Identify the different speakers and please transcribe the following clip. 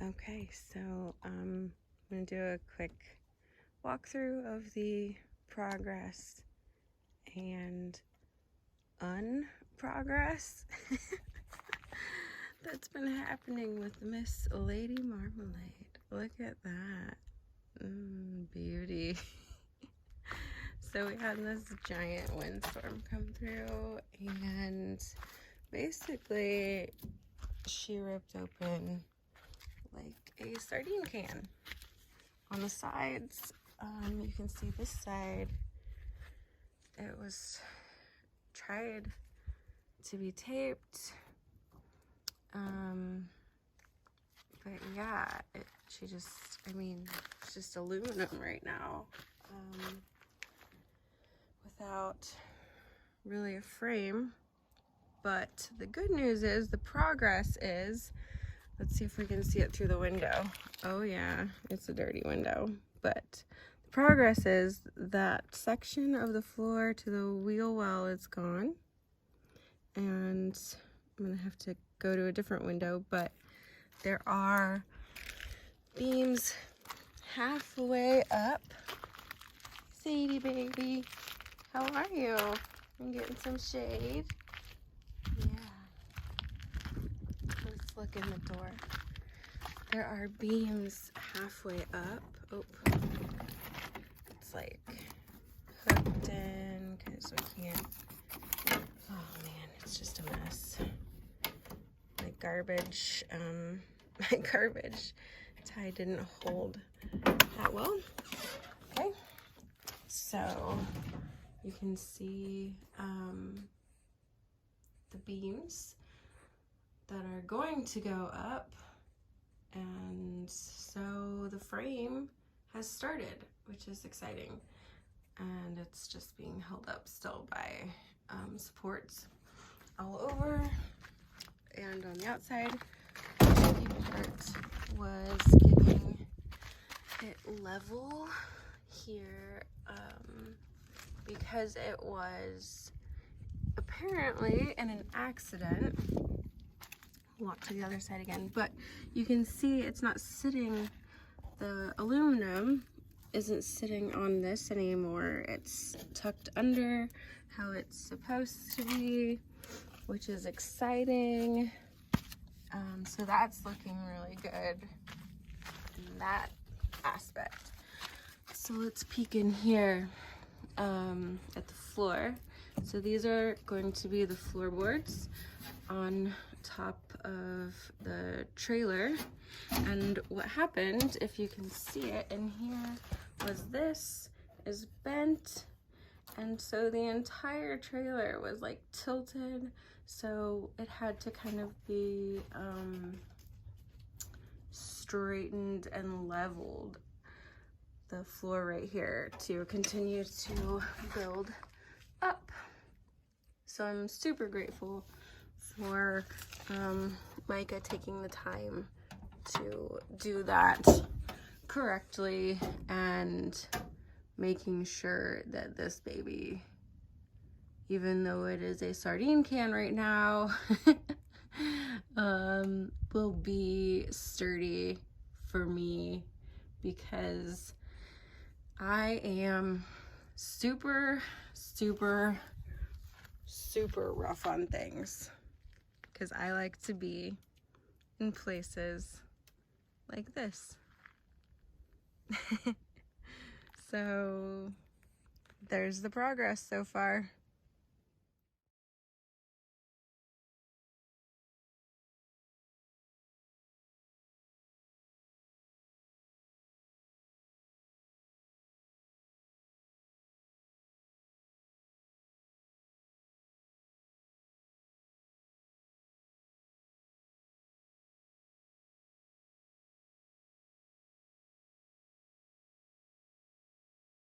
Speaker 1: Okay, so I'm going to do a quick walkthrough of the progress and unprogress that's been happening with Miss Lady Marmalade. Look at that. Beauty. So we had this giant windstorm come through, and basically she ripped open like a sardine can. On the sides, you can see this side, it was tried to be taped, but yeah, it's just aluminum right now, without really a frame. But the good news is, the progress is, let's see if we can see it through the window. Oh yeah, it's a dirty window. But the progress is that section of the floor to the wheel well is gone. And I'm gonna have to go to a different window, but there are beams halfway up. Sadie baby, how are you? I'm getting some shade. Yeah. Let's look in the door. There are beams halfway up. Oh, it's like hooked in, so we can't. Oh man, it's just a mess. My garbage tie didn't hold that well. Okay, so you can see the beams that are going to go up, and so the frame has started, which is exciting, and it's just being held up still by supports all over. And on the outside, the tricky part was getting it level here, because it was apparently in an accident. Walk to the other side again, but you can see it's not sitting, the aluminum isn't sitting on this anymore. It's tucked under how it's supposed to be, which is exciting. So that's looking really good in that aspect. So let's peek in here at the floor. So these are going to be the floorboards on top of the trailer, and what happened, if you can see it in here, was this is bent, and so the entire trailer was like tilted, so it had to kind of be straightened and leveled, the floor right here, to continue to build up. So I'm super grateful for Micah taking the time to do that correctly and making sure that this baby, even though it is a sardine can right now, will be sturdy for me, because I am super rough on things, because I like to be in places like this. So there's the progress so far.